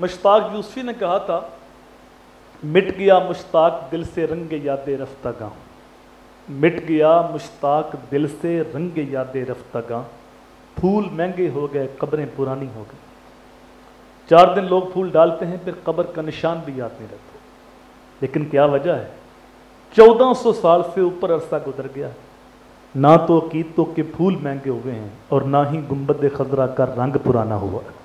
مشتاق یوسفی نے کہا تھا مٹ گیا مشتاق دل سے رنگ یاد رفتگاں، مٹ گیا مشتاق دل سے رنگ یاد رفتگاں، پھول مہنگے ہو گئے قبریں پرانی ہو گئی۔ 4 دن لوگ پھول ڈالتے ہیں پھر قبر کا نشان بھی یاد نہیں رہتا، لیکن کیا وجہ ہے؟ 1400 سال سے اوپر عرصہ گزر گیا، نہ تو عقیدتوں کے پھول مہنگے ہوئے ہیں اور نہ ہی گنبد خضرا کا رنگ پرانا ہوا ہے۔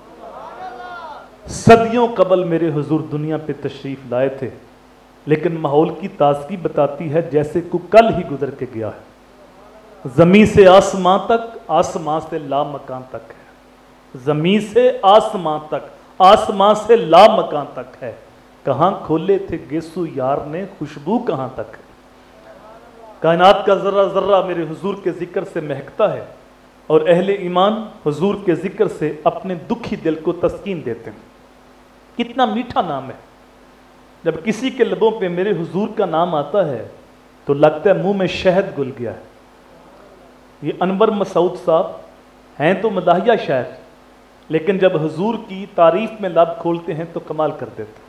صدیوں قبل میرے حضور دنیا پہ تشریف لائے تھے، لیکن ماحول کی تازگی بتاتی ہے جیسے کو کل ہی گزر کے گیا ہے۔ زمین سے آسمان تک، آسمان سے لامکان تک ہے، زمین سے آسمان تک، آسمان سے لامکان تک ہے، کہاں کھولے تھے گیسو یار نے خوشبو کہاں تک ہے۔ کائنات کا ذرہ ذرہ میرے حضور کے ذکر سے مہکتا ہے، اور اہل ایمان حضور کے ذکر سے اپنے دکھی دل کو تسکین دیتے ہیں۔ کتنا میٹھا نام ہے، جب کسی کے لبوں پہ میرے حضور کا نام آتا ہے تو لگتا ہے منہ میں شہد گل گیا ہے۔ یہ انور مسعود صاحب ہیں تو مداحیہ شاعر، لیکن جب حضور کی تعریف میں لب کھولتے ہیں تو کمال کر دیتے ہیں۔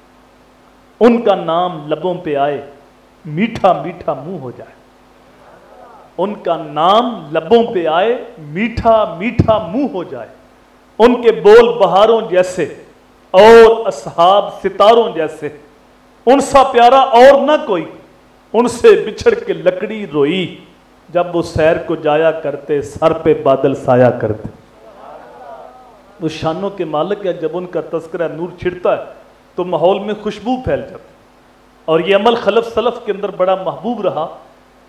ان کا نام لبوں پہ آئے میٹھا میٹھا منہ ہو جائے، ان کا نام لبوں پہ آئے میٹھا میٹھا منہ ہو جائے، ان کے بول بہاروں جیسے اور اصحاب ستاروں جیسے، ان سا پیارا اور نہ کوئی، ان سے بچھڑ کے لکڑی روئی، جب وہ سیر کو جایا کرتے سر پہ بادل سایا کرتے۔ وہ شانوں کے مالک ہے، جب ان کا تذکرہ نور چھڑتا ہے تو ماحول میں خوشبو پھیل جاتی، اور یہ عمل خلف سلف کے اندر بڑا محبوب رہا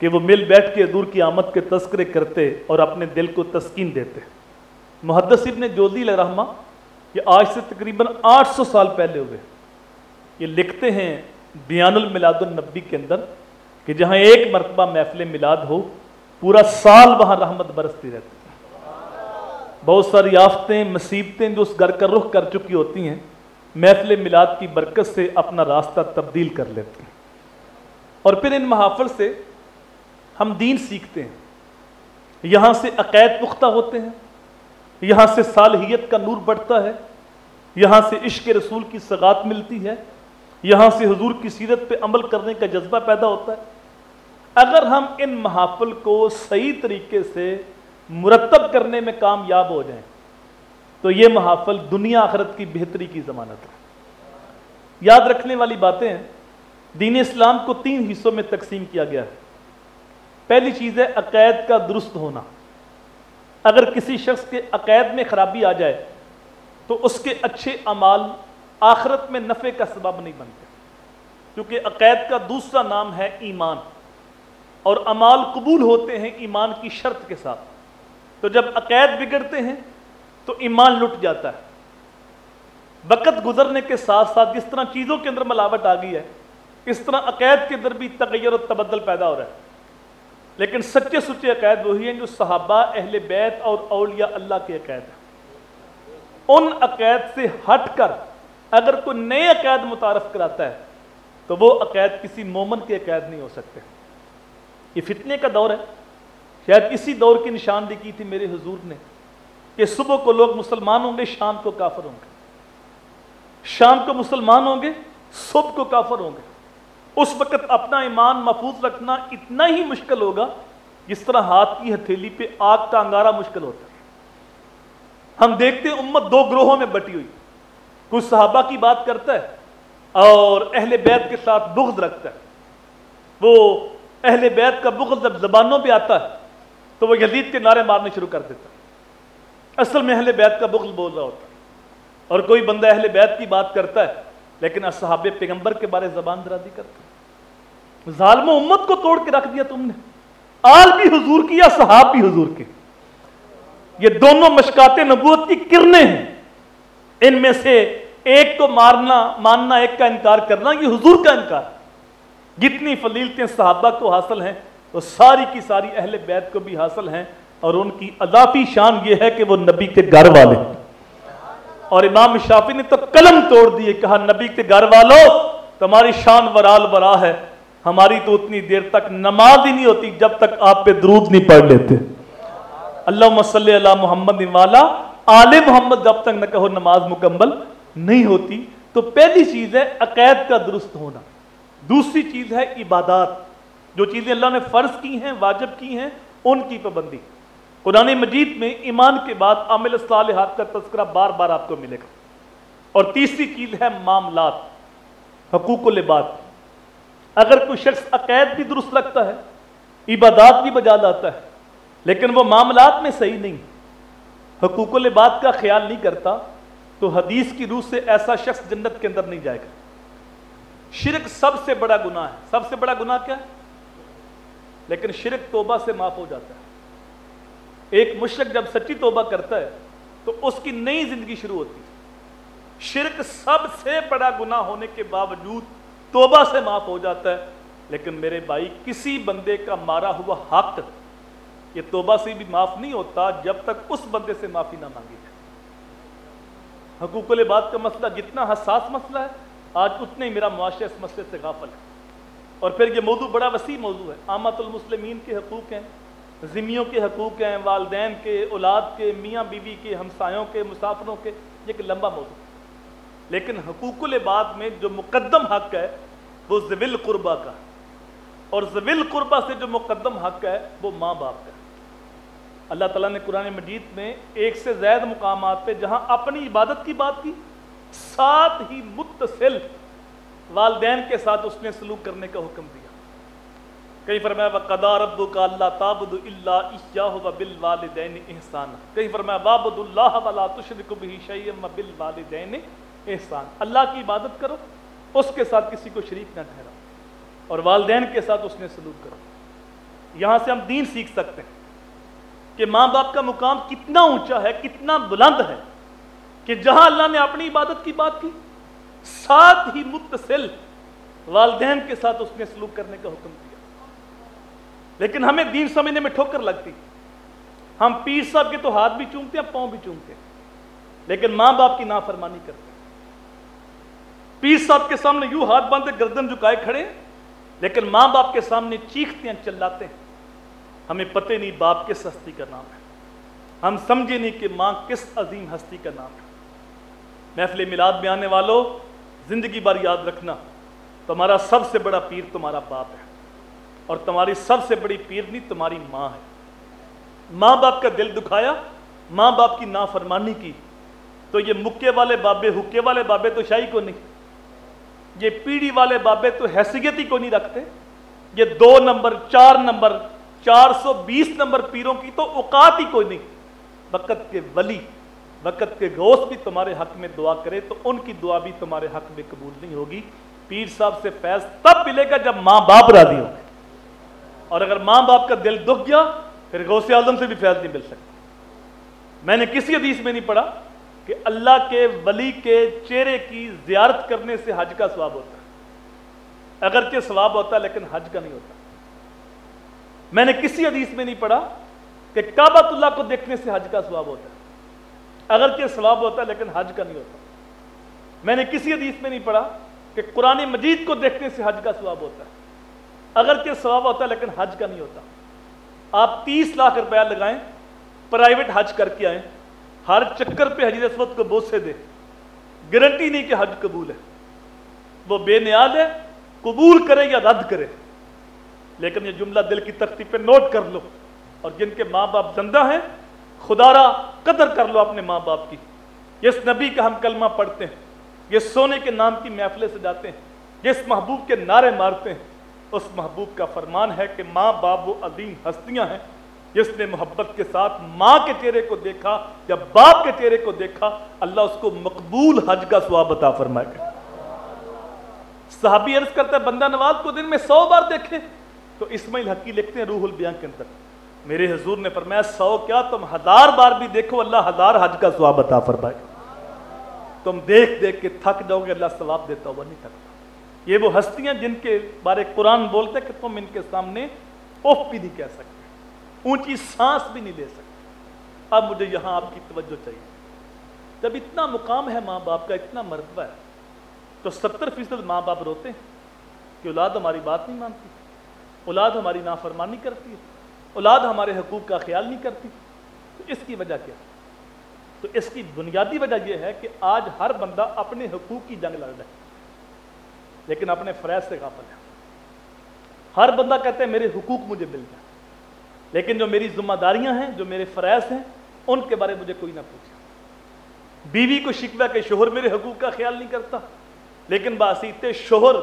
کہ وہ مل بیٹھ کے حضور کی آمد کے تذکرے کرتے اور اپنے دل کو تسکین دیتے۔ محدث ابن جوزی علیہ رحمہ یہ آج سے تقریباً 800 سال پہلے ہوئے، یہ لکھتے ہیں بیان الملاد النبی کے اندر کہ جہاں ایک مرتبہ محفل میلاد ہو پورا سال وہاں رحمت برستی رہتی ہے۔ بہت ساری آفتیں مصیبتیں جو اس گھر کا رخ کر چکی ہوتی ہیں محفل میلاد کی برکت سے اپنا راستہ تبدیل کر لیتے ہیں، اور پھر ان محافل سے ہم دین سیکھتے ہیں، یہاں سے عقائد پختہ ہوتے ہیں، یہاں سے صالحیت کا نور بڑھتا ہے، یہاں سے عشق رسول کی سغات ملتی ہے، یہاں سے حضور کی سیرت پہ عمل کرنے کا جذبہ پیدا ہوتا ہے۔ اگر ہم ان محافل کو صحیح طریقے سے مرتب کرنے میں کامیاب ہو جائیں تو یہ محافل دنیا آخرت کی بہتری کی ضمانت ہے۔ یاد رکھنے والی باتیں ہیں، دین اسلام کو 3 حصوں میں تقسیم کیا گیا ہے۔ پہلی چیز ہے عقائد کا درست ہونا۔ اگر کسی شخص کے عقائد میں خرابی آ جائے تو اس کے اچھے اعمال آخرت میں نفع کا سبب نہیں بنتے، کیونکہ عقائد کا دوسرا نام ہے ایمان، اور اعمال قبول ہوتے ہیں ایمان کی شرط کے ساتھ۔ تو جب عقائد بگڑتے ہیں تو ایمان لٹ جاتا ہے۔ وقت گزرنے کے ساتھ ساتھ جس طرح چیزوں کے اندر ملاوٹ آ گئی ہے، اس طرح عقائد کے اندر بھی تغیر و تبدل پیدا ہو رہا ہے، لیکن سچے سچے عقائد وہی ہیں جو صحابہ، اہل بیت اور اولیاء اللہ کے عقائد ہیں۔ ان عقائد سے ہٹ کر اگر کوئی نئے عقائد متعارف کراتا ہے تو وہ عقائد کسی مومن کے عقائد نہیں ہو سکتے۔ یہ فتنے کا دور ہے، شاید اسی دور کی نشاندہی کی تھی میرے حضور نے کہ صبح کو لوگ مسلمان ہوں گے، شام کو کافر ہوں گے، شام کو مسلمان ہوں گے، صبح کو کافر ہوں گے۔ اس وقت اپنا ایمان محفوظ رکھنا اتنا ہی مشکل ہوگا جس طرح ہاتھ کی ہتھیلی پہ آگ کا انگارہ مشکل ہوتا ہے۔ ہم دیکھتے ہیں امت 2 گروہوں میں بٹی ہوئی، کوئی صحابہ کی بات کرتا ہے اور اہل بیت کے ساتھ بغض رکھتا ہے۔ وہ اہل بیت کا بغض جب زبانوں پہ آتا ہے تو وہ یزید کے نعرے مارنے شروع کر دیتا ہے، اصل میں اہل بیت کا بغض بول رہا ہوتا ہے۔ اور کوئی بندہ اہل بیت کی بات کرتا ہے لیکن اصحاب پیغمبر کے بارے زبان درازی کرتا ہے۔ ظالموں، امت کو توڑ کے رکھ دیا تم نے، آل بھی حضور کی یا صحاب بھی حضور کے، یہ دونوں مشکات نبوت کی کرنیں ہیں، ان میں سے ایک کو ماننا، ایک کا انکار کرنا، یہ حضور کا انکار۔ جتنی فضیلتیں صحابہ کو حاصل ہیں وہ ساری کی ساری اہل بیت کو بھی حاصل ہیں، اور ان کی اضافی شان یہ ہے کہ وہ نبی کے گھر والے ہیں۔ اور امام شافعی نے تو قلم توڑ دیے، کہا نبی کے گھر والوں تمہاری شان ورال ورا ہے، ہماری تو اتنی دیر تک نماز ہی نہیں ہوتی جب تک آپ پہ درود نہیں پڑھ لیتے۔ اللہم صلی علی محمد والا آل محمد جب تک نہ کہو نماز مکمل نہیں ہوتی۔ تو تو پہلی چیز ہے عقائد کا درست ہونا، دوسری چیز ہے عبادات، جو چیزیں اللہ نے فرض کی ہیں، واجب کی ہیں، ان کی پابندی۔ قرآن مجید میں ایمان کے بعد عمل صالحات کا تذکرہ بار بار آپ کو ملے گا۔ اور تیسری چیز ہے معاملات، حقوق العباد۔ اگر کوئی شخص عقائد بھی درست رکھتا ہے، عبادات بھی بجا لاتا ہے، لیکن وہ معاملات میں صحیح نہیں، حقوق العباد کا خیال نہیں کرتا، تو حدیث کی روح سے ایسا شخص جنت کے اندر نہیں جائے گا۔ شرک سب سے بڑا گناہ ہے۔ سب سے بڑا گناہ کیا ہے؟ لیکن شرک توبہ سے معاف ہو جاتا ہے۔ ایک مشرک جب سچی توبہ کرتا ہے تو اس کی نئی زندگی شروع ہوتی ہے۔ شرک سب سے بڑا گناہ ہونے کے باوجود توبہ سے معاف ہو جاتا ہے، لیکن میرے بھائی کسی بندے کا مارا ہوا حق یہ توبہ سے بھی معاف نہیں ہوتا جب تک اس بندے سے معافی نہ مانگی جائے۔ حقوق العباد کا مسئلہ جتنا حساس مسئلہ ہے، آج اتنے ہی میرا معاشرہ اس مسئلے سے غافل ہے۔ اور پھر یہ موضوع بڑا وسیع موضوع ہے۔ عامۃ المسلمین کے حقوق ہیں، ذمیوں کے حقوق ہیں، والدین کے، اولاد کے، میاں بیوی کے، ہمسایوں کے، مسافروں کے، یہ ایک لمبا موضوع ہے۔ لیکن حقوق العباد میں جو مقدم حق ہے وہ ذوی القربہ کا، اور ذوی القربہ سے جو مقدم حق ہے وہ ماں باپ کا۔ اللہ تعالیٰ نے قرآن مجید میں ایک سے زائد مقامات پہ جہاں اپنی عبادت کی بات کی، ساتھ ہی متصل والدین کے ساتھ اس نے سلوک کرنے کا حکم دیا۔ کہیں فرمایا وَقَضَىٰ رَبُّكَ أَلَّا تَعْبُدُوا إِلَّا إِيَّاهُ وَبِالْوَالِدَيْنِ إِحْسَانًا، کہیں فرمایا وَاعْبُدُوا اللَّهَ وَلَا تُشْرِكُوا بِهِ شَيْئًا وَبِالْوَالِدَيْنِ إِحْسَانًا، اللہ کی عبادت کرو، اس کے ساتھ کسی کو شریک نہ ٹھہراؤ، اور والدین کے ساتھ اس نے سلوک کرو۔ یہاں سے ہم دین سیکھ سکتے ہیں کہ ماں باپ کا مقام کتنا اونچا ہے، کتنا بلند ہے، کہ جہاں اللہ نے اپنی عبادت کی بات کی، ساتھ ہی متصل والدین کے ساتھ اس نے سلوک کرنے کا حکم دیا۔ لیکن ہمیں دین سمجھنے میں ٹھوکر لگتی، ہم پیر صاحب کے تو ہاتھ بھی چومتے ہیں، پاؤں بھی چومتے ہیں، لیکن ماں باپ کی نافرمانی کرتے ہیں۔ پیر صاحب کے سامنے یوں ہاتھ باندھے گردن جھکائے کھڑے، لیکن ماں باپ کے سامنے چیختے ہیں، چلاتے ہیں۔ ہمیں پتہ نہیں باپ کس ہستی کا نام ہے، ہم سمجھے نہیں کہ ماں کس عظیم ہستی کا نام ہے۔ محفل میلاد میں آنے والوں، زندگی بھر یاد رکھنا، تمہارا سب سے بڑا پیر تمہارا باپ ہے، اور تمہاری سب سے بڑی پیرنی تمہاری ماں ہے۔ ماں باپ کا دل دکھایا، ماں باپ کی نافرمانی کی، تو یہ مکے والے بابے، حکے والے بابے تو شاہی کو نہیں، یہ پیڑھی والے بابے تو حیثیت ہی کو نہیں رکھتے، یہ 2 نمبر 4 نمبر 420 نمبر پیروں کی تو اوقات ہی کوئی نہیں۔ وقت کے ولی، وقت کے غوث بھی تمہارے حق میں دعا کرے تو ان کی دعا بھی تمہارے حق میں قبول نہیں ہوگی۔ پیر صاحب سے فیض تب ملے گا جب ماں باپ راضی ہوں گے، اور اگر ماں باپ کا دل دکھ گیا پھر غوث اعظم سے بھی فیض نہیں مل سکتا۔ میں نے کسی حدیث میں نہیں پڑھا کہ اللہ کے ولی کے چہرے کی زیارت کرنے سے حج کا ثواب ہوتا ہے، اگرچہ ثواب ہوتا ہے لیکن حج کا نہیں ہوتا۔ میں نے کسی حدیث میں نہیں پڑھا کہ کعبۃ اللہ کو دیکھنے سے حج کا ثواب ہوتا ہے، اگرچہ ثواب ہوتا ہے لیکن حج کا نہیں ہوتا۔ میں نے کسی حدیث میں نہیں پڑھا کہ قرآن مجید کو دیکھنے سے حج کا ثواب ہوتا ہے، اگرچہ ثواب ہوتا ہے لیکن حج کا نہیں ہوتا۔ آپ 30 لاکھ روپیہ لگائیں، پرائیویٹ حج کر کے آئیں، ہر چکر پہ حجر اسود کو بوسے دے، گارنٹی نہیں کہ حج قبول ہے، وہ بے نیاز ہے، قبول کرے یا رد کرے۔ لیکن یہ جملہ دل کی تختی پہ نوٹ کر لو، اور جن کے ماں باپ زندہ ہیں خدا را قدر کر لو اپنے ماں باپ کی۔ جس نبی کا ہم کلمہ پڑھتے ہیں، جس سونے کے نام کی محفلیں سجاتے ہیں، جس محبوب کے نعرے مارتے ہیں، اس محبوب کا فرمان ہے کہ ماں باپ وہ عظیم ہستیاں ہیں جس نے محبت کے ساتھ ماں کے چہرے کو دیکھا یا باپ کے چہرے کو دیکھا، اللہ اس کو مقبول حج کا ثواب عطا فرمائے گا۔ صحابی عرض کرتا ہے بندہ نواز کو دن میں 100 بار دیکھے، تو اسماعیل حقی لکھتے ہیں روح البیان کے اندر، میرے حضور نے فرمایا 100 کیا تم 1000 بار بھی دیکھو اللہ 1000 حج کا ثواب عطا فرمائے گا۔ تم دیکھ دیکھ کے تھک جاؤ گے، اللہ ثواب دیتا ہوا نہیں تھکتا۔ یہ وہ ہستیاں جن کے بارے قرآن بولتے کہ تم ان کے سامنے اف بھی نہیں کہہ سکتے، اونچی سانس بھی نہیں لے سکتے۔ اب مجھے یہاں آپ کی توجہ چاہیے، جب اتنا مقام ہے ماں باپ کا، اتنا مرتبہ ہے، تو 70% ماں باپ روتے ہیں کہ اولاد ہماری بات نہیں مانتی، اولاد ہماری نافرمانی کرتی ہے، اولاد ہمارے حقوق کا خیال نہیں کرتی۔ تو اس کی وجہ کیا؟ تو اس کی بنیادی وجہ یہ ہے کہ آج ہر بندہ اپنے حقوق کی جنگ لڑ رہا ہے لیکن اپنے فرائض سے غافل ہے. ہر بندہ کہتا ہے میرے حقوق مجھے مل جائیں، لیکن جو میری ذمہ داریاں ہیں، جو میرے فرائض ہیں، ان کے بارے مجھے کوئی نہ پوچھے. بیوی کو شکوہ کہ شوہر میرے حقوق کا خیال نہیں کرتا، لیکن بحثیت شوہر،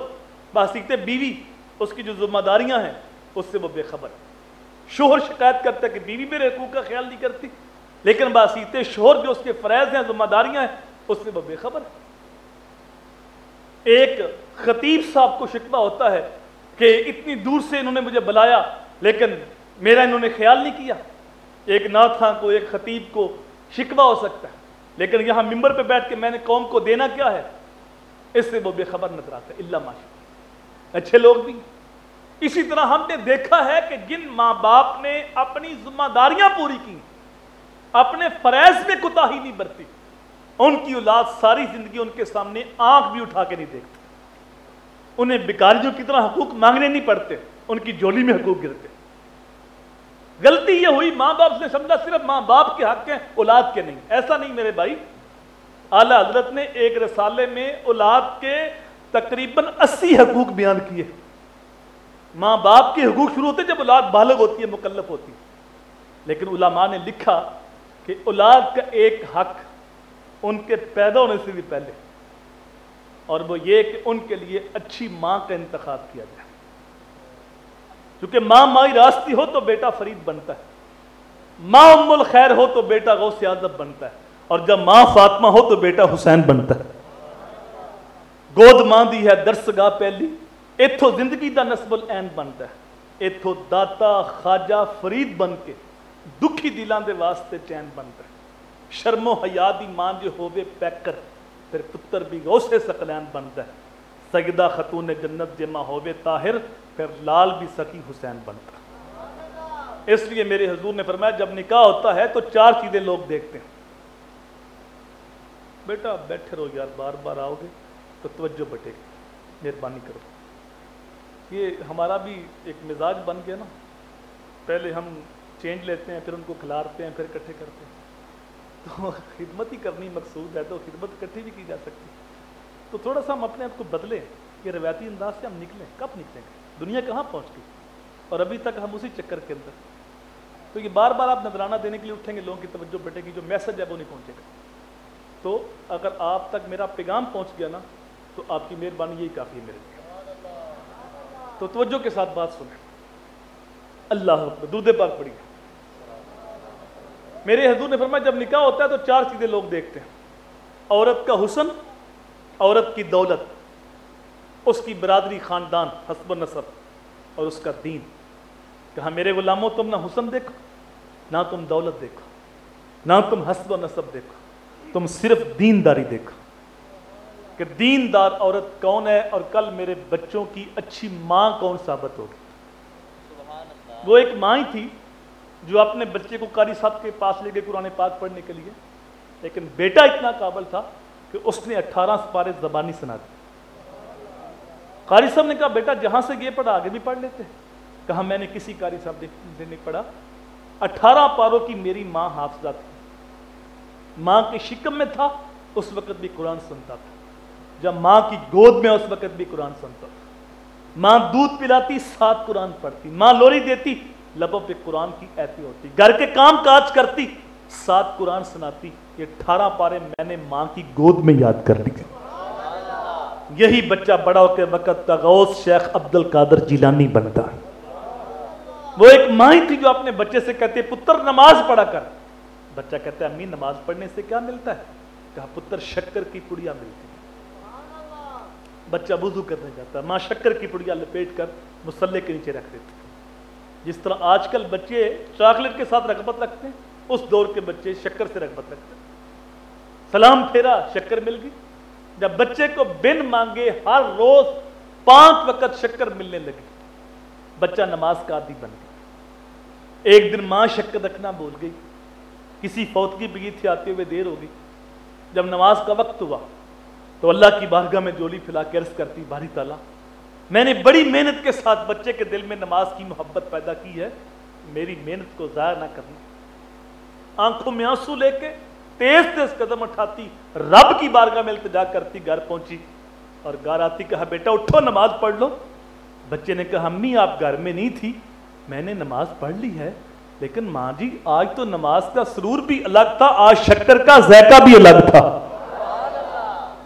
بحثیت بیوی، اس کی جو ذمہ داریاں ہیں اس سے وہ بے خبر ہے. شوہر شکایت کرتا ہے کہ بیوی میرے حقوق کا خیال نہیں کرتی، لیکن بحثیت شوہر جو اس کے فرائض ہیں، ذمہ داریاں ہیں، اس سے وہ بے خبر ہے. ایک خطیب صاحب کو شکوہ ہوتا ہے کہ اتنی دور سے انہوں نے مجھے بلایا لیکن میرا انہوں نے خیال نہیں کیا. ایک نعت خواں کو، ایک خطیب کو شکوہ ہو سکتا ہے، لیکن یہاں ممبر پہ بیٹھ کے میں نے قوم کو دینا کیا ہے، اس سے وہ بے خبر نظر آتا ہے. الا ماشاءاللہ اچھے لوگ بھی. اسی طرح ہم نے دیکھا ہے کہ جن ماں باپ نے اپنی ذمہ داریاں پوری کی، اپنے فرائض میں کوتاہی نہیں برتی، ان کی اولاد ساری زندگی ان کے سامنے آنکھ بھی اٹھا کے نہیں دیکھتے. انہیں بیکاریوں کی طرح حقوق مانگنے نہیں پڑتے، ان کی جولی میں حقوق گرتے. غلطی یہ ہوئی ماں باپ نے سمجھا صرف ماں باپ کے حق ہیں، اولاد کے نہیں. ایسا نہیں میرے بھائی. اعلیٰ حضرت نے ایک رسالے میں اولاد کے تقریباً 80 حقوق بیان کیے. ماں باپ کے حقوق شروع ہوتے جب اولاد بالغ ہوتی ہے، مکلف ہوتی ہے. لیکن علماء نے لکھا کہ اولاد کا ایک حق ان کے پیدا ہونے سے بھی پہلے، اور وہ یہ کہ ان کے لیے اچھی ماں کا انتخاب کیا جائے. کیونکہ ماں مائی راستی ہو تو بیٹا فرید بنتا ہے، ماں ام الخیر ہو تو بیٹا غوث اعظم بنتا ہے، اور جب ماں فاطمہ ہو تو بیٹا حسین بنتا ہے. گود ماں دی ہے درسگاہ پہلی، ایتھو زندگی دا نسب العین بنتا ہے. ایتھو داتا خواجہ فرید بن کے دکھی دلاں دے واسطے چین بنتا ہے. شرم و حیا دی ماں جو ہووے پیکر، پھر پتر بھی غوث ثقلین بنتا ہے. سیدہ خاتون جنت جے ماں ہووے طاہر، پھر لال بھی سخی حسین بنتا ہے. اس لیے میرے حضور نے فرمایا جب نکاح ہوتا ہے تو 4 چیزیں لوگ دیکھتے ہیں. بیٹا بیٹھے رہو یار، بار بار آؤ گے تو توجہ بٹے گی، مہربانی کرو. یہ ہمارا بھی ایک مزاج بن گیا نا، پہلے ہم چینج لیتے ہیں، پھر ان کو کھلارتے ہیں، پھر اکٹھے کرتے ہیں. تو خدمت ہی کرنی مقصود ہے تو خدمت اکٹھی بھی کی جا سکتی. تو تھوڑا سا ہم اپنے آپ کو بدلیں، یہ روایتی انداز سے ہم نکلیں. کب نکلیں گے؟ دنیا کہاں پہنچ گئی اور ابھی تک ہم اسی چکر کے اندر. تو یہ بار بار آپ نذرانہ دینے کے لیے اٹھیں گے، لوگوں کی توجہ بٹے گی، جو میسج ہے وہ نہیں پہنچے گا. تو اگر آپ تک میرا پیغام پہنچ گیا نا تو آپ کی مہربانی یہی کافی ہے میرے لیے. تو توجہ کے ساتھ بات سنیں. اللہ اکبر، درود پاک پڑھیے. میرے حضور نے فرمایا جب نکاح ہوتا ہے تو 4 چیزیں لوگ دیکھتے ہیں. عورت کا حسن، عورت کی دولت، اس کی برادری خاندان حسب و نسب، اور اس کا دین. کہا میرے غلاموں تم نہ حسن دیکھو، نہ تم دولت دیکھو، نہ تم حسب و نسب دیکھو، تم صرف دینداری دیکھو کہ دیندار عورت کون ہے اور کل میرے بچوں کی اچھی ماں کون ثابت ہوگی. وہ ایک ماں ہی تھی جو اپنے بچے کو قاری صاحب کے پاس لے گئے قرآن پاک پڑھنے کے لیے، لیکن بیٹا اتنا قابل تھا کہ اس نے 18 سپارے زبانی سنا دی. قاری صاحب نے کہا بیٹا جہاں سے یہ پڑھا آگے بھی پڑھ لیتے. کہا میں نے کسی قاری صاحب سے نہیں پڑھا، 18 پاروں کی میری ماں حافظہ تھی. ماں کے شکم میں تھا اس وقت بھی قرآن سنتا تھا، جب ماں کی گود میں اس وقت بھی قرآن سنتا تھا. ماں دودھ پلاتی 7 قرآن پڑھتی، ماں لوری دیتی لبوں پہ قرآن کی ایتی ہوتی، گھر کے کام کاج کرتی 7 قرآن سناتی. یہ 18 پارے میں نے ماں کی گود میں یاد کر لیے. یہی بچہ بڑا ہو کے وقت کا غوث شیخ عبد القادر جیلانی بنتا. وہ ایک ماں ہی تھی جو اپنے بچے سے کہتے پتر نماز پڑھا کر. بچہ کہتا ہے امی نماز پڑھنے سے کیا ملتا ہے؟ کہا پتر شکر کی پڑیا ملتی ہے. بچہ وضو کرنے جاتا ہے، ماں شکر کی پڑیا لپیٹ کر مصلے کے نیچے رکھ دیتی. جس طرح آج کل بچے چاکلیٹ کے ساتھ رغبت رکھتے ہیں، اس دور کے بچے شکر سے رغبت رکھتے ہیں. سلام پھیرا شکر مل گئی. جب بچے کو بن مانگے ہر روز 5 وقت شکر ملنے لگی، بچہ نماز کا عادی بن گیا. ایک دن ماں شکر رکھنا بھول گئی، کسی فوتگی بگی تھی، آتے ہوئے دیر ہو گئی. جب نماز کا وقت ہوا تو اللہ کی بارگاہ میں جولی پھیلا کے عرض کرتی باری تعالیٰ میں نے بڑی محنت کے ساتھ بچے کے دل میں نماز کی محبت پیدا کی ہے، میری محنت کو ضائع نہ کرنا. آنکھوں میں آنسو لے کے تیز تیز قدم اٹھاتی، رب کی بارگاہ میں التجا کرتی، گھر پہنچی اور گھر آتی کہا بیٹا اٹھو نماز پڑھ لو۔ بچے نے کہا امی آپ گھر میں نہیں تھی، میں نے نماز پڑھ لی ہے، لیکن ماں جی آج تو نماز کا سرور بھی الگ تھا، آج شکر کا ذائقہ بھی الگ تھا۔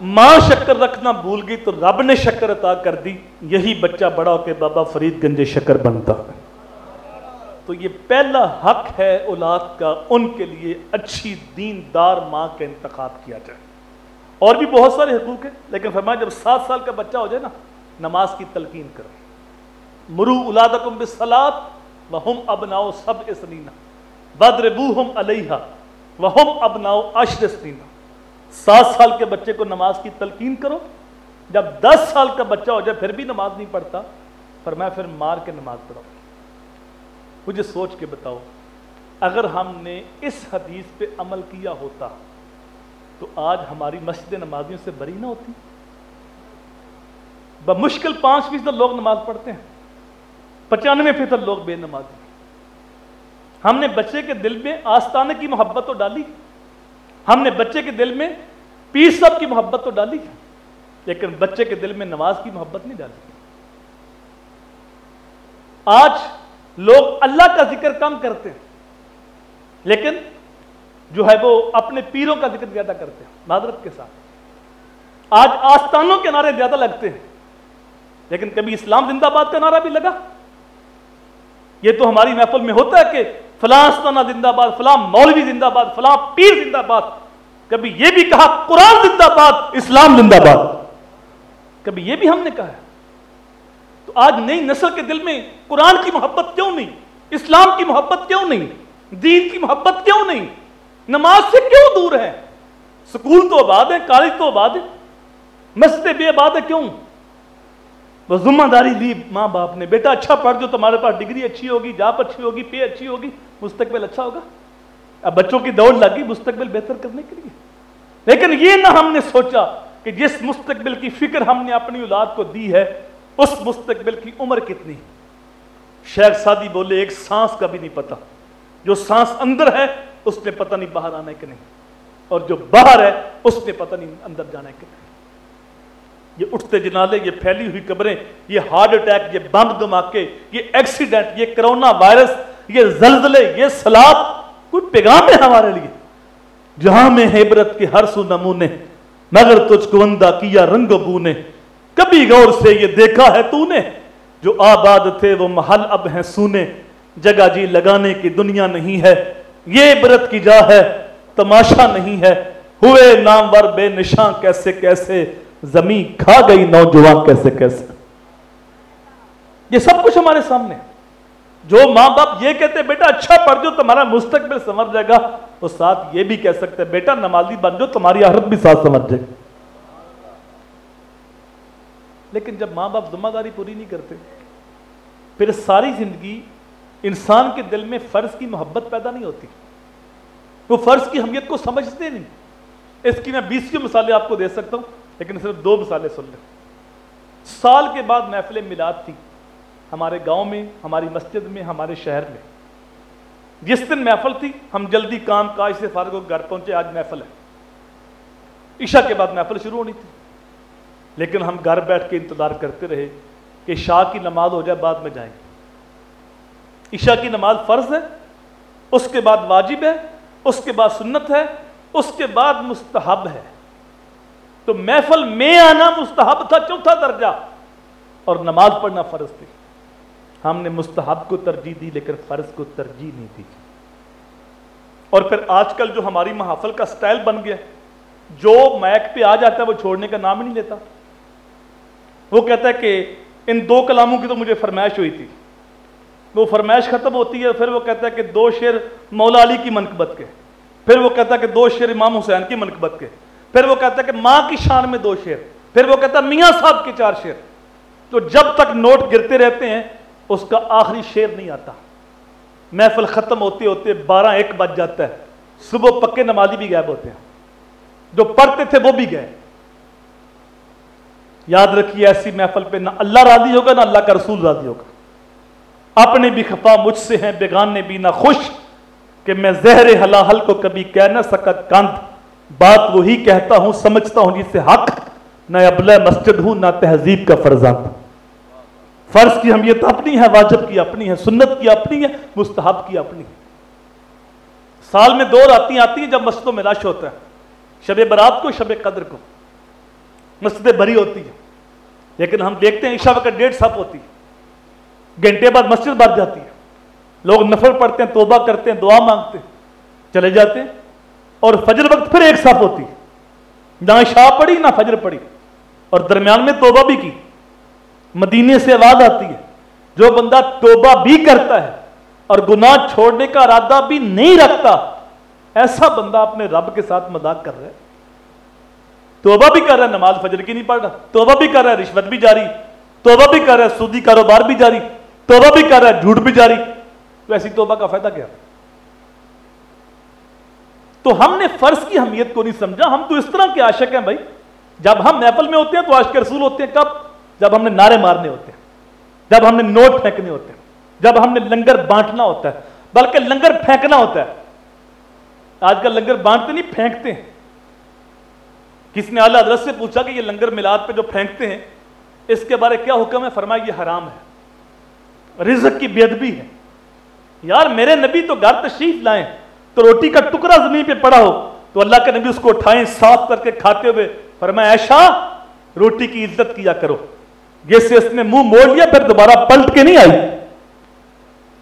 ماں شکر رکھنا بھول گئی تو رب نے شکر عطا کر دی، یہی بچہ بڑا ہو کے بابا فرید گنج شکر بنتا۔ تو یہ پہلا حق ہے اولاد کا، ان کے لیے اچھی دیندار ماں کا انتخاب کیا جائے۔ اور بھی بہت سارے حقوق ہیں، لیکن فرمایا جب 7 سال کا بچہ ہو جائے نا نماز کی تلقین کرو۔ مرو اولادکم بالصلاۃ وہم ابناء 7 سنین واضربوہم علیہا وہم ابناء 10 سنین۔ 7 سال کے بچے کو نماز کی تلقین کرو، جب 10 سال کا بچہ ہو جائے پھر بھی نماز نہیں پڑھتا، فرمایا پھر مار کے نماز پڑھو۔ مجھے سوچ کے بتاؤ اگر ہم نے اس حدیث پہ عمل کیا ہوتا تو آج ہماری مسجد نمازیوں سے بری نہ ہوتی؟ بمشکل 5% لوگ نماز پڑھتے ہیں، 95% لوگ بے نمازی۔ ہم نے بچے کے دل میں آستانے کی محبت تو ڈالی، ہم نے بچے کے دل میں پیر صاحب کی محبت تو ڈالی، لیکن بچے کے دل میں نماز کی محبت نہیں ڈالی۔ آج لوگ اللہ کا ذکر کم کرتے ہیں، لیکن جو ہے وہ اپنے پیروں کا ذکر زیادہ کرتے ہیں معذرت کے ساتھ۔ آج آستانوں کے نعرے زیادہ لگتے ہیں، لیکن کبھی اسلام زندہ باد کا نعرہ بھی لگا؟ یہ تو ہماری محفل میں ہوتا ہے کہ فلاں آستانہ زندہ باد، فلاں مولوی زندہ باد، فلاں پیر زندہ باد۔ کبھی یہ بھی کہا قرآن زندہ باد، اسلام زندہ باد؟ کبھی یہ بھی ہم نے کہا ہے؟ تو آج نئی نسل کے دل میں قرآن کی محبت کیوں نہیں؟ اسلام کی محبت کیوں نہیں؟ دین کی محبت کیوں نہیں؟ نماز سے کیوں دور ہے؟ سکول تو آباد ہے، کالج تو آباد ہے، مسجدیں بے آباد ہے، کیوں؟ وہ ذمہ داری لی ماں باپ نے، بیٹا اچھا پڑھ جو تمہارے پاس ڈگری اچھی ہوگی، جاب اچھی ہوگی، پے اچھی ہوگی، مستقبل اچھا ہوگا۔ اب بچوں کی دوڑ لگی مستقبل بہتر کرنے کے لیے، لیکن یہ نہ ہم نے سوچا کہ جس مستقبل کی فکر ہم نے اپنی اولاد کو دی ہے اس مستقبل کی عمر کتنی؟ شیخ سعدی بولے ایک سانس کا بھی نہیں پتا، جو سانس اندر ہے اس نے پتہ نہیں باہر آنا ہے کہ نہیں، اور جو باہر ہے اس نے پتہ نہیں اندر جانا ہے کہ نہیں۔ یہ اٹھتے جنازے، یہ پھیلی ہوئی قبریں، یہ ہارٹ اٹیک، یہ بم دھماکے، یہ ایکسیڈنٹ، یہ کرونا وائرس، یہ زلزلے، یہ سیلاب، کوئی پیغام ہے ہمارے لیے؟ جہاں میں عبرت کے ہر سو نمونے، مگر تجھ کو اندھا کیا رنگ و بو نے، کبھی غور سے یہ دیکھا ہے تو نے، جو آباد تھے وہ محل اب ہیں سونے، جگہ جی لگانے کی دنیا نہیں ہے، یہ عبرت کی جا ہے تماشا نہیں ہے، ہوئے نامور بے نشاں کیسے کیسے، زمین کھا گئی نوجوان کیسے کیسے۔ یہ سب کچھ ہمارے سامنے ہے۔ جو ماں باپ یہ کہتے ہیں بیٹا اچھا پڑھ جو تمہارا مستقبل سنور جائے گا، وہ ساتھ یہ بھی کہہ سکتے ہیں بیٹا نمازی بن جو تمہاری آخرت بھی ساتھ سنور جائے گی۔ لیکن جب ماں باپ ذمہ داری پوری نہیں کرتے، پھر ساری زندگی انسان کے دل میں فرض کی محبت پیدا نہیں ہوتی، وہ فرض کی اہمیت کو سمجھتے نہیں۔ اس کی میں 20 مثالیں آپ کو دے سکتا ہوں، لیکن صرف 2 مثالیں سن لیں۔ سال کے بعد محفل میلاد تھی ہمارے گاؤں میں، ہماری مسجد میں، ہمارے شہر میں۔ جس دن محفل تھی ہم جلدی کام کاج سے فارغ ہو گھر پہنچے، آج محفل ہے، عشاء کے بعد محفل شروع ہونی تھی، لیکن ہم گھر بیٹھ کے انتظار کرتے رہے کہ عشاء کی نماز ہو جائے بعد میں جائیں گے۔ عشاء کی نماز فرض ہے، اس کے بعد واجب ہے، اس کے بعد سنت ہے، اس کے بعد مستحب ہے۔ تو محفل میں آنا مستحب تھا، 4تھا درجہ، اور نماز پڑھنا فرض تھی۔ ہم نے مستحب کو ترجیح دی لیکن فرض کو ترجیح نہیں دی۔ اور پھر آج کل جو ہماری محافل کا سٹائل بن گیا، جو مائک پہ آ جاتا ہے وہ چھوڑنے کا نام ہی نہیں لیتا۔ وہ کہتا ہے کہ ان 2 کلاموں کی تو مجھے فرمائش ہوئی تھی، وہ فرمائش ختم ہوتی ہے، پھر وہ کہتا ہے کہ 2 شعر مولا علی کی منقبت کے، پھر وہ کہتا ہے کہ 2 شعر امام حسین کی منقبت کے، پھر وہ کہتا ہے کہ ماں کی شان میں 2 شعر، پھر وہ کہتا ہے میاں صاحب کے 4 شعر۔ تو جب تک نوٹ گرتے رہتے ہیں اس کا آخری شعر نہیں آتا۔ محفل ختم ہوتے ہوتے 12-1 بج جاتا ہے، صبح پکے نمازی بھی غائب ہوتے ہیں، جو پڑھتے تھے وہ بھی گئے۔ یاد رکھیے ایسی محفل پہ نہ اللہ راضی ہوگا نہ اللہ کا رسول راضی ہوگا۔ اپنے بھی خفا مجھ سے ہیں، بیگانے بھی نہ خوش، کہ میں زہر ہلاہل کو کبھی کہہ نہ سکا کند، بات وہی کہتا ہوں سمجھتا ہوں جسے حق، نہ ابلہ مسجد ہوں نہ تہذیب کا فرزند۔ فرض کی اہمیت اپنی ہے، واجب کی اپنی ہے، سنت کی اپنی ہے، مستحب کی اپنی ہے۔ سال میں 2 راتیں آتی ہیں جب مسجدوں میں رش ہوتا ہے، شب برات کو، شب قدر کو، مسجدیں بھری ہوتی ہیں، لیکن ہم دیکھتے ہیں عشاء وقت 1.5 صف ہوتی ہے، گھنٹے بعد مسجد بھر جاتی ہے، لوگ نفل پڑھتے ہیں، توبہ کرتے ہیں، دعا مانگتے ہیں، چلے جاتے ہیں، اور فجر وقت پھر 1 صف ہوتی ہے، نہ عشاء پڑھی نہ فجر پڑھی، اور درمیان میں توبہ بھی کی۔ مدینے سے آواز آتی ہے، جو بندہ توبہ بھی کرتا ہے اور گناہ چھوڑنے کا ارادہ بھی نہیں رکھتا، ایسا بندہ اپنے رب کے ساتھ مذاق کر رہا ہے۔ توبہ بھی کر رہا ہے، نماز فجر کی نہیں پڑھ رہا، توبہ بھی کر رہا ہے، رشوت بھی جاری، توبہ بھی کر رہا ہے، سودی کاروبار بھی جاری، توبہ بھی کر رہا ہے، جھوٹ بھی جاری، تو ایسی توبہ کا فائدہ کیا؟ تو ہم نے فرض کی اہمیت کو نہیں سمجھا۔ ہم تو اس طرح کے عاشق ہیں بھائی، جب ہم محفل میں ہوتے ہیں تو عاشق رسول ہوتے ہیں، کب؟ جب ہم نے نعرے مارنے ہوتے ہیں، جب ہم نے نوٹ پھینکنے ہوتے ہیں، جب ہم نے لنگر بانٹنا ہوتا ہے، بلکہ لنگر پھینکنا ہوتا ہے۔ آج کل لنگر بانٹتے نہیں، پھینکتے ہیں۔ کسی نے اعلیٰ حضرت سے پوچھا کہ یہ لنگر میلاد پہ جو پھینکتے ہیں اس کے بارے کیا حکم ہے؟ فرمایا یہ حرام ہے، رزق کی بے ادبی ہے۔ یار میرے نبی تو گھر تشریف لائیں تو روٹی کا ٹکڑا زمین پہ پڑا ہو تو اللہ کے نبی اس کو اٹھائیں، صاف کر کے کھاتے ہوئے فرمایا عائشہ روٹی کی عزت کیا کرو، جیسے اس نے منہ موڑ لیا پھر دوبارہ پلٹ کے نہیں آئی۔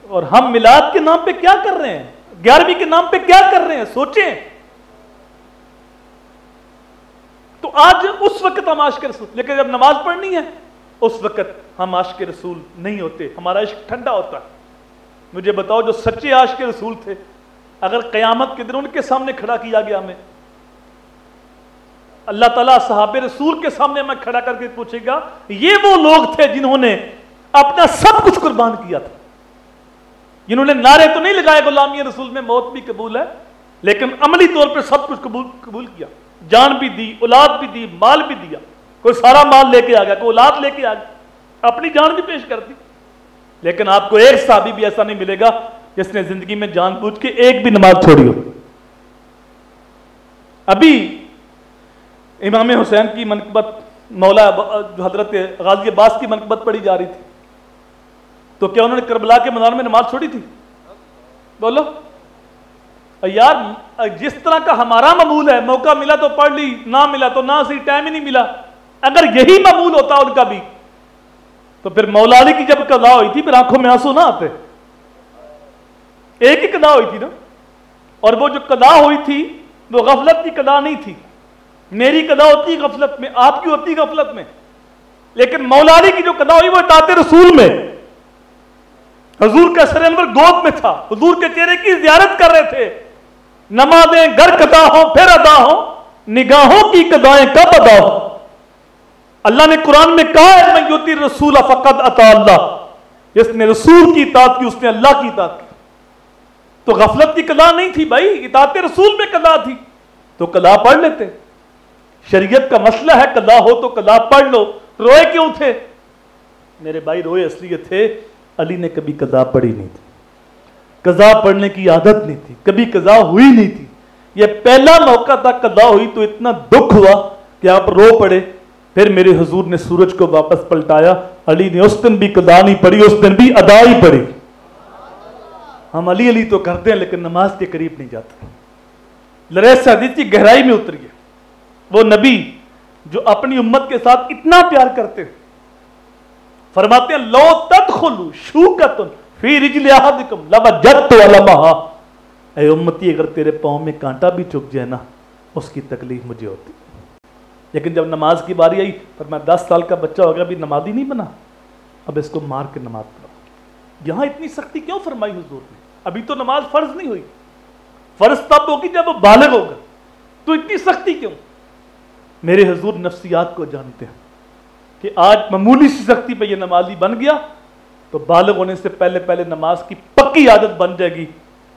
اور ہم میلاد کے نام پہ کیا کر رہے ہیں، 11ویں کے نام پہ کیا کر رہے ہیں، سوچیں۔ تو آج اس وقت ہم عاشق رسول، لیکن جب نماز پڑھنی ہے اس وقت ہم عاشق رسول نہیں ہوتے، ہمارا عشق ٹھنڈا ہوتا ہے۔ مجھے بتاؤ جو سچے عاشق رسول تھے، اگر قیامت کے دن ان کے سامنے کھڑا کیا گیا ہمیں، اللہ تعالیٰ صحابہ رسول کے سامنے ہمیں کھڑا کر کے پوچھے گا یہ وہ لوگ تھے جنہوں نے اپنا سب کچھ قربان کیا تھا، جنہوں نے نعرے تو نہیں لگائے غلامی رسول میں موت بھی قبول ہے، لیکن عملی طور پر سب کچھ قبول کیا، جان بھی دی، اولاد بھی دی، مال بھی دیا، کوئی سارا مال لے کے آ گیا، کوئی اولاد لے کے آ گیا، اپنی جان بھی پیش کر دی۔ لیکن آپ کو ایک صحابی بھی ایسا نہیں ملے گا جس نے زندگی میں جان بوجھ کے ایک بھی نماز چھوڑی ہو۔ ابھی امام حسین کی منقبت، مولا جو حضرت غازی عباس کی منقبت پڑھی جا رہی تھی، تو کیا انہوں نے کربلا کے میدان میں نماز چھوڑی تھی؟ بولو یار، جس طرح کا ہمارا معمول ہے، موقع ملا تو پڑھ لی، نہ ملا تو نہ، صحیح ٹائم ہی نہیں ملا، اگر یہی معمول ہوتا ان کا بھی تو پھر مولا علی کی جب قضا ہوئی تھی پھر آنکھوں میں آنسو نہ آتے، ایک ہی قضا ہوئی تھی نا، اور وہ جو قضا ہوئی تھی وہ غفلت کی قضا نہیں تھی، میری قضا ہوتی غفلت میں، آپ کی ہوتی غفلت میں، لیکن مولا علی کی جو قضا ہوئی وہ اطاعت رسول میں، حضور کا سر انور گود میں تھا، حضور کے چہرے کی زیارت کر رہے تھے، نمازیں گر قضا ہوں پھر ادا ہوں، نگاہوں کی قضائیں کب ادا ہوں۔ اللہ نے قرآن میں کہا ہے من یطیع الرسول فقد اطاع اللہ، جس نے رسول کی اطاعت کی اس نے اللہ کی اطاعت کی۔ تو غفلت کی قضا نہیں تھی بھائی، اطاعت رسول میں قضا تھی، تو قضا پڑھ لیتے۔ شریعت کا مسئلہ ہے قضا ہو تو قضا پڑھ لو، روئے کیوں تھے؟ میرے بھائی روئے اس لیے تھے علی نے کبھی قضا پڑھی نہیں تھی، قضا پڑھنے کی عادت نہیں تھی، کبھی قضا ہوئی نہیں تھی، یہ پہلا موقع تھا قضا ہوئی تو اتنا دکھ ہوا کہ آپ رو پڑے، پھر میرے حضور نے سورج کو واپس پلٹایا، علی نے اس دن بھی قضا نہیں پڑھی، اس دن بھی ادا ہی پڑھی۔ ہم علی علی تو کرتے ہیں لیکن نماز کے قریب نہیں جاتے۔ لریس حدیث کی گہرائی میں اتریے، وہ نبی جو اپنی امت کے ساتھ اتنا پیار کرتے ہیں، فرماتے ہیں لو تدخلوا شوکۃ فی رجل احدکم لوجدت علمھا، اے امتی اگر تیرے پاؤں میں کانٹا بھی چک جائے نا اس کی تکلیف مجھے ہوتی، لیکن جب نماز کی باری آئی فرمایا 10 سال کا بچہ ہو گیا ابھی نمازی نہیں بنا، اب اس کو مار کے نماز پڑھاؤ۔ یہاں اتنی سختی کیوں فرمائی حضور نے؟ ابھی تو نماز فرض نہیں ہوئی، فرض تب ہوگی جب وہ بالغ ہوگا، تو اتنی سختی کیوں؟ میرے حضور نفسیات کو جانتے ہیں کہ آج معمولی سی سختی پہ یہ نمازی بن گیا تو بالغ ہونے سے پہلے پہلے نماز کی پکی عادت بن جائے گی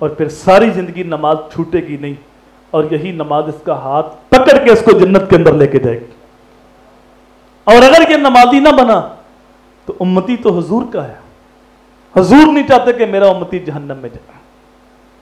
اور پھر ساری زندگی نماز چھوٹے گی نہیں، اور یہی نماز اس کا ہاتھ پکڑ کے اس کو جنت کے اندر لے کے جائے گی۔ اور اگر یہ نمازی نہ بنا تو امتی تو حضور کا ہے، حضور نہیں چاہتے کہ میرا امتی جہنم میں جائے۔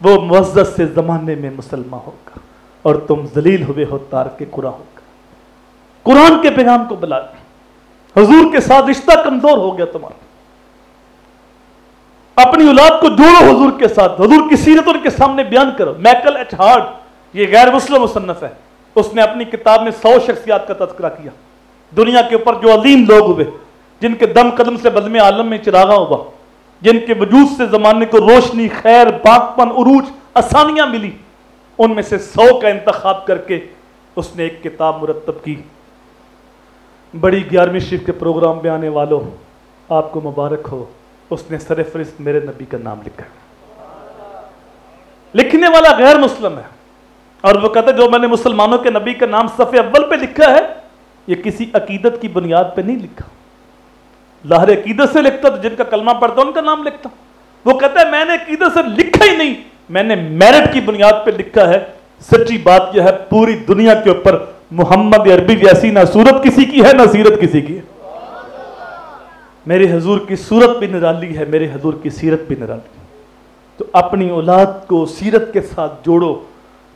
وہ معزز سے زمانے میں مسلمان ہوگا اور تم ذلیل ہوئے ہو تارک قرآن ہوگا. قرآن کے پیغام کو بلا. حضور کے ساتھ رشتہ کمزور ہو گیا تمہارا. اپنی اولاد کو جوڑو حضور کے ساتھ, حضور کی سیرت ان کے سامنے بیان کرو. مائیکل ایچ ہارٹ, یہ غیر مسلم مصنف ہے, اس نے اپنی کتاب میں 100 شخصیات کا تذکرہ کیا, دنیا کے اوپر جو عظیم لوگ ہوئے, جن کے دم قدم سے بزم عالم میں چراغاں ہوا, جن کے وجود سے زمانے کو روشنی, خیر, پاکپن, عروج, آسانیاں ملی, ان میں سے 100 کا انتخاب کر کے اس نے ایک کتاب مرتب کی. بڑی 11ویں شریف کے پروگرام میں آنے والوں, آپ کو مبارک ہو, اس نے سر فہرست میرے نبی کا نام لکھا ہے. لکھنے والا غیر مسلم ہے, اور وہ کہتا ہے جو میں نے مسلمانوں کے نبی کا نام صفحے اول پہ لکھا ہے, یہ کسی عقیدت کی بنیاد پہ نہیں لکھا, لاہر عقیدت سے لکھتا, تو جن کا کلمہ پڑھتا ان کا نام لکھتا. وہ کہتا ہے میں نے عقیدت سے لکھا ہی نہیں, میں نے میرٹ کی بنیاد پہ لکھا ہے. سچی بات یہ ہے, پوری دنیا کے اوپر محمد عربی جیسی نہ صورت کسی کی ہے, نہ سیرت کسی کی ہے. میرے حضور کی صورت بھی نرالی ہے, میرے حضور کی سیرت بھی نرالی ہے. تو اپنی اولاد کو سیرت کے ساتھ جوڑو,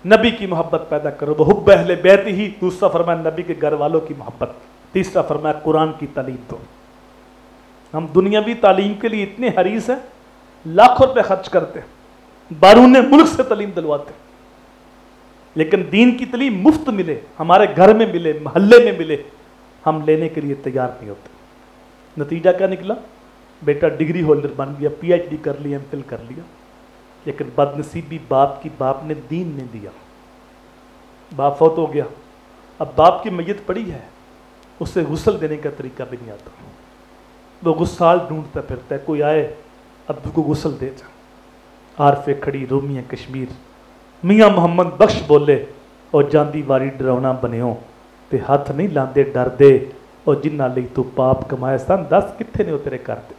نبی کی محبت پیدا کرو. بحب اہل بیت ہی, دوسرا فرمایا نبی کے گھر والوں کی محبت, تیسرا فرمایا قرآن کی تعلیم دو. ہم دنیاوی تعلیم کے لیے اتنے حریص ہیں, لاکھوں روپے خرچ کرتے ہیں, بیرون ملک سے تعلیم دلواتے ہیں, لیکن دین کی تعلیم مفت ملے, ہمارے گھر میں ملے, محلے میں ملے, ہم لینے کے لیے تیار نہیں ہوتے. نتیجہ کیا نکلا؟ بیٹا ڈگری ہولڈر بن گیا, پی ایچ ڈی کر لیا, ایم فل کر لیا, لیکن بد نصیبی باپ نے دین نہیں دیا. باپ فوت ہو گیا, اب باپ کی میت پڑی ہے, اسے غسل دینے کا طریقہ بھی نہیں آتا. وہ غسال ڈھونڈتا پھرتا ہے, کوئی آئے ابو کو غسل دے جا. عارف کھڑی رومیاں کشمیر, میاں محمد بخش بولے, اور جاندی واری ڈراؤنا بنےوں تے ہاتھ نہیں لاندے ڈر دے, اور جنہ لئی تو پاپ کمائے سن دس کتنے نے وہ تیرے کر دے.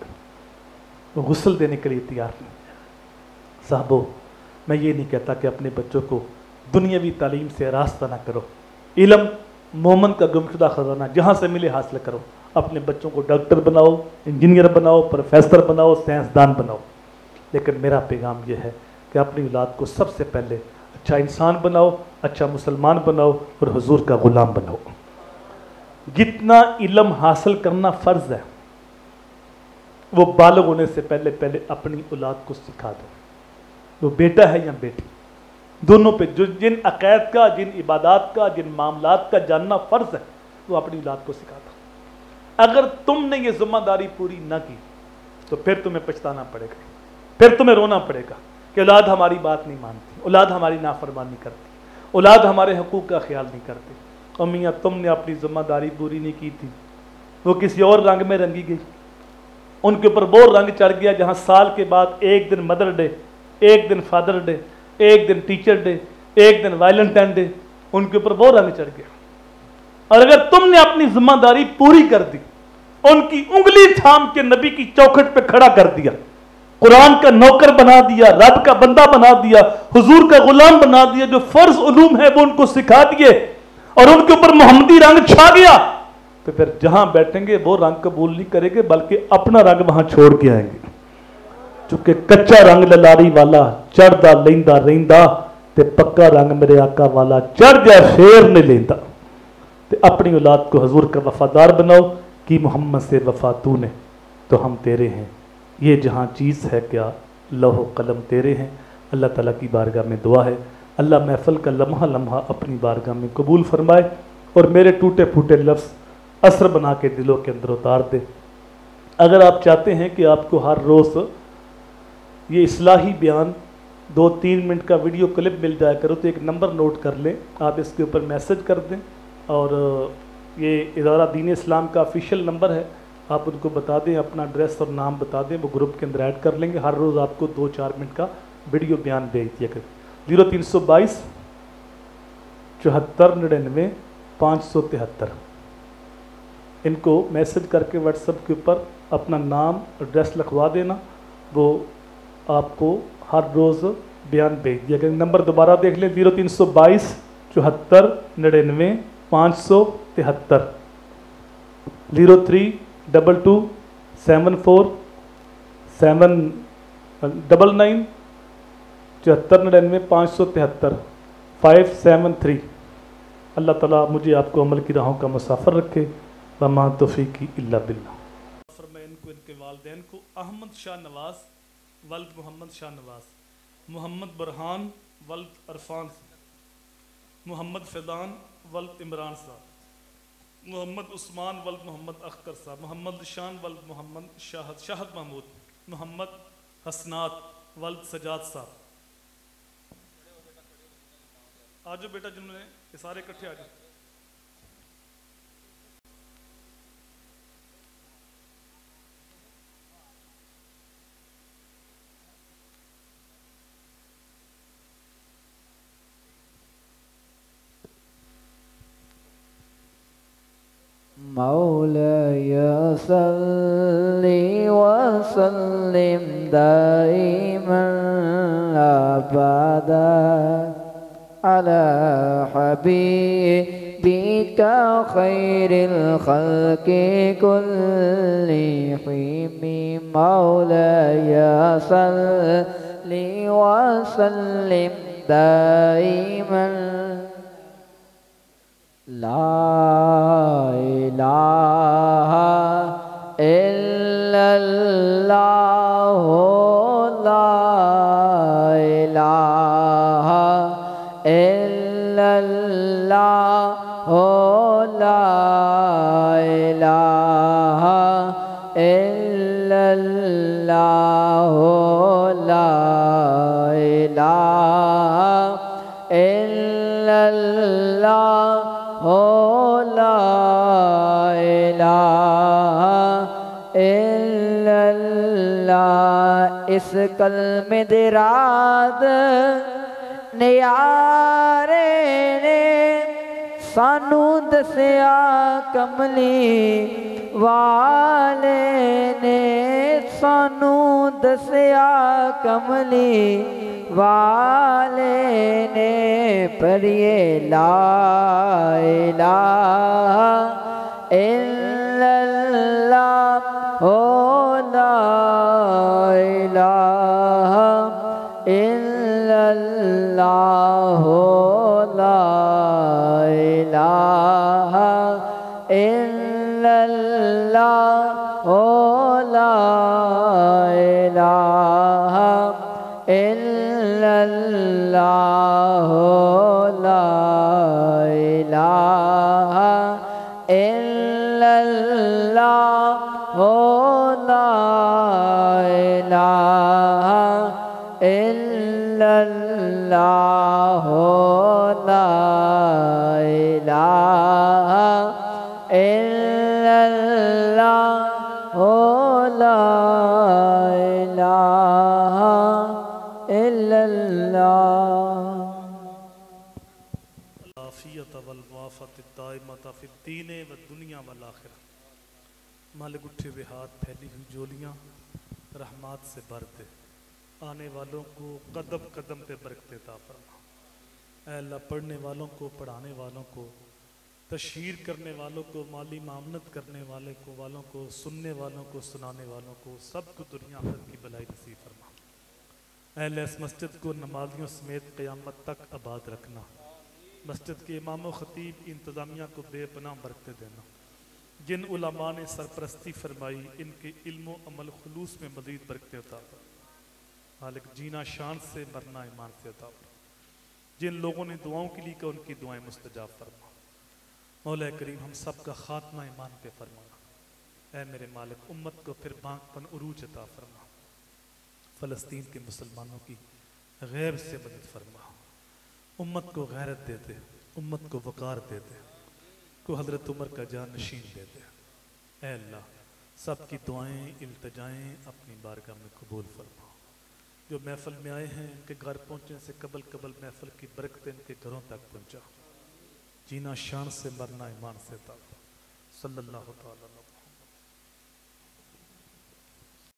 وہ غسل دینے کے لیے تیار نہیں. صاحبو, میں یہ نہیں کہتا کہ اپنے بچوں کو دنیاوی تعلیم سے راستہ نہ کرو. علم مومن کا گمشدہ خزانہ, جہاں سے ملے حاصل کرو. اپنے بچوں کو ڈاکٹر بناؤ, انجینئر بناؤ, پروفیسر بناؤ, سائنسدان بناؤ, لیکن میرا پیغام یہ ہے کہ اپنی اولاد کو سب سے پہلے اچھا انسان بناؤ, اچھا مسلمان بناؤ, اور حضور کا غلام بناؤ. جتنا علم حاصل کرنا فرض ہے, وہ بالغ ہونے سے پہلے اپنی اولاد کو سکھا دو. وہ بیٹا ہے یا بیٹی, دونوں پہ جن عقائد کا, جن عبادات کا, جن معاملات کا جاننا فرض ہے, وہ اپنی اولاد کو سکھا دو. اگر تم نے یہ ذمہ داری پوری نہ کی تو پھر تمہیں پچھتانا پڑے گا, پھر تمہیں رونا پڑے گا کہ اولاد ہماری بات نہیں مانتی, اولاد ہماری نافرمانی کرتی, اولاد ہمارے حقوق کا خیال نہیں کرتی. اور میاں تم نے اپنی ذمہ داری پوری نہیں کی تھی, وہ کسی اور رنگ میں رنگی گئی. ان کے اوپر وہ رنگ چڑھ گیا جہاں سال کے بعد ایک دن مدر ڈے, ایک دن فادر ڈے, ایک دن ٹیچر ڈے, ایک دن ویلنٹائن ڈے, ان کے اوپر وہ رنگ چڑھ گیا. اور اگر تم نے اپنی ذمہ داری پوری کر دی, ان کی انگلی تھام کے نبی کی چوکھٹ پہ کھڑا کر دیا, قرآن کا نوکر بنا دیا, رب کا بندہ بنا دیا, حضور کا غلام بنا دیا, جو فرض علوم ہے وہ ان کو سکھا دیے, اور ان کے اوپر محمدی رنگ چھا گیا, تو پھر جہاں بیٹھیں گے وہ رنگ قبول نہیں کریں گے, بلکہ اپنا رنگ وہاں چھوڑ کے آئیں گے. چونکہ کچا رنگ للاری والا چڑھدا لیندا رہندا, تے پکا رنگ میرے آقا والا چڑھ جائے پھر نہیں لیندا. تے اپنی اولاد کو حضور کا وفادار بناؤ, کہ محمد سے وفا تو نے تو ہم تیرے ہیں, یہ جہاں چیز ہے کیا لوح و قلم تیرے ہیں. اللہ تعالیٰ کی بارگاہ میں دعا ہے, اللہ محفل کا لمحہ لمحہ اپنی بارگاہ میں قبول فرمائے, اور میرے ٹوٹے پھوٹے لفظ اثر بنا کے دلوں کے اندر اتار دے. اگر آپ چاہتے ہیں کہ آپ کو ہر روز یہ اصلاحی بیان 2-3 منٹ کا ویڈیو کلپ مل جایا کرو, تو ایک نمبر نوٹ کر لیں, آپ اس کے اوپر میسج کر دیں, اور یہ ادارہ دین اسلام کا آفیشیل نمبر ہے, آپ ان کو بتا دیں, اپنا ایڈریس اور نام بتا دیں, وہ گروپ کے اندر ایڈ کر لیں گے. ہر روز آپ کو 2-4 منٹ کا ویڈیو بیان بھیج دیا کریں. 0322 74 99 573, ان کو میسج کر کے واٹس ایپ کے اوپر اپنا نام ایڈریس لکھوا دینا, وہ آپ کو ہر روز بیان بھیج دیا کریں. نمبر دوبارہ دیکھ لیں, 0322 74 99 573, 0322 74 799 7499 573 اللہ تعالیٰ مجھے آپ کو عمل کی راہوں کا مسافر رکھے وما توفیقی الا باللہ۔ فرمائے ان کے والدین کو احمد شاہ نواز ولد محمد شاہ نواز، محمد برہان ولد عرفان صاحب، محمد فیضان ولد عمران صاحب، محمد عثمان ولد محمد اختر صاحب، محمد شان ولد محمد شاہد محمود، محمد حسنات ولد سجاد صاحب۔ آجو بیٹا جنہوں نے یہ سارے اکٹھے آجو۔ مولاي صل وسلم دائما أبدا على حبيبك خير الخلق كلهم مولاي صل وسلم دائما لا إله إلا الله لا إله إلا الله لا إله إلا الله لا إله إلا الله لا إله إلا اللہ۔ اس کلمے دے رات نیارے نے سانو دسیا کملی والے نے سانو دسیا کملی والے نے پڑھیے لا الہ الا اللہ لا الہ الا اللہ لا الہ الا اللہ لا الہ الا اللہ لا الہ الا اللہ لا الہ الا اللہ لا الہ الا اللہ لا الہ الا اللہ۔ العافیت والوافت الدائمۃ فی الدین والدنیا والآخرہ۔ مالک اٹھے ہوئے ہاتھ پھیلی ہوئی جولیاں رحمات سے بھر دے، آنے والوں کو قدم قدم پہ برکت عطا فرما۔ اے اللہ پڑھنے والوں کو، پڑھانے والوں کو، تشہیر کرنے والوں کو، مالی معاونت کرنے والوں کو، سننے والوں کو، سنانے والوں کو، سب کو دنیا آخرت کی بلائی نصیب فرما۔ اے اللہ اس مسجد کو نمازیوں سمیت قیامت تک آباد رکھنا، مسجد کے امام و خطیب انتظامیہ کو بے پناہ برکتیں دینا، جن علماء نے سرپرستی فرمائی ان کے علم و عمل خلوص میں مزید برکتیں عطا فرما۔ مالک جینا شان سے، مرنا ایمان سے عطا فرما۔ جن لوگوں نے دعاؤں کے لیے کہا ان کی دعائیں مستجاب فرما۔ مولا کریم ہم سب کا خاتمہ ایمان پہ فرمانا۔ اے میرے مالک امت کو پھر بانک پن عروج عطا فرما۔ فلسطین کے مسلمانوں کی غیب سے مدد فرما، امت کو غیرت دے دے، امت کو وقار دے دے، کو حضرت عمر کا جانشین دے دے۔ اے اللہ سب کی دعائیں التجائیں اپنی بارگاہ میں قبول فرما۔ جو محفل میں آئے ہیں ان کے گھر پہنچنے سے قبل محفل کی برکتیں ان کے گھروں تک پہنچا۔ جینا شان سے، مرنا ایمان سے عطا۔ صلی اللہ تعالیٰ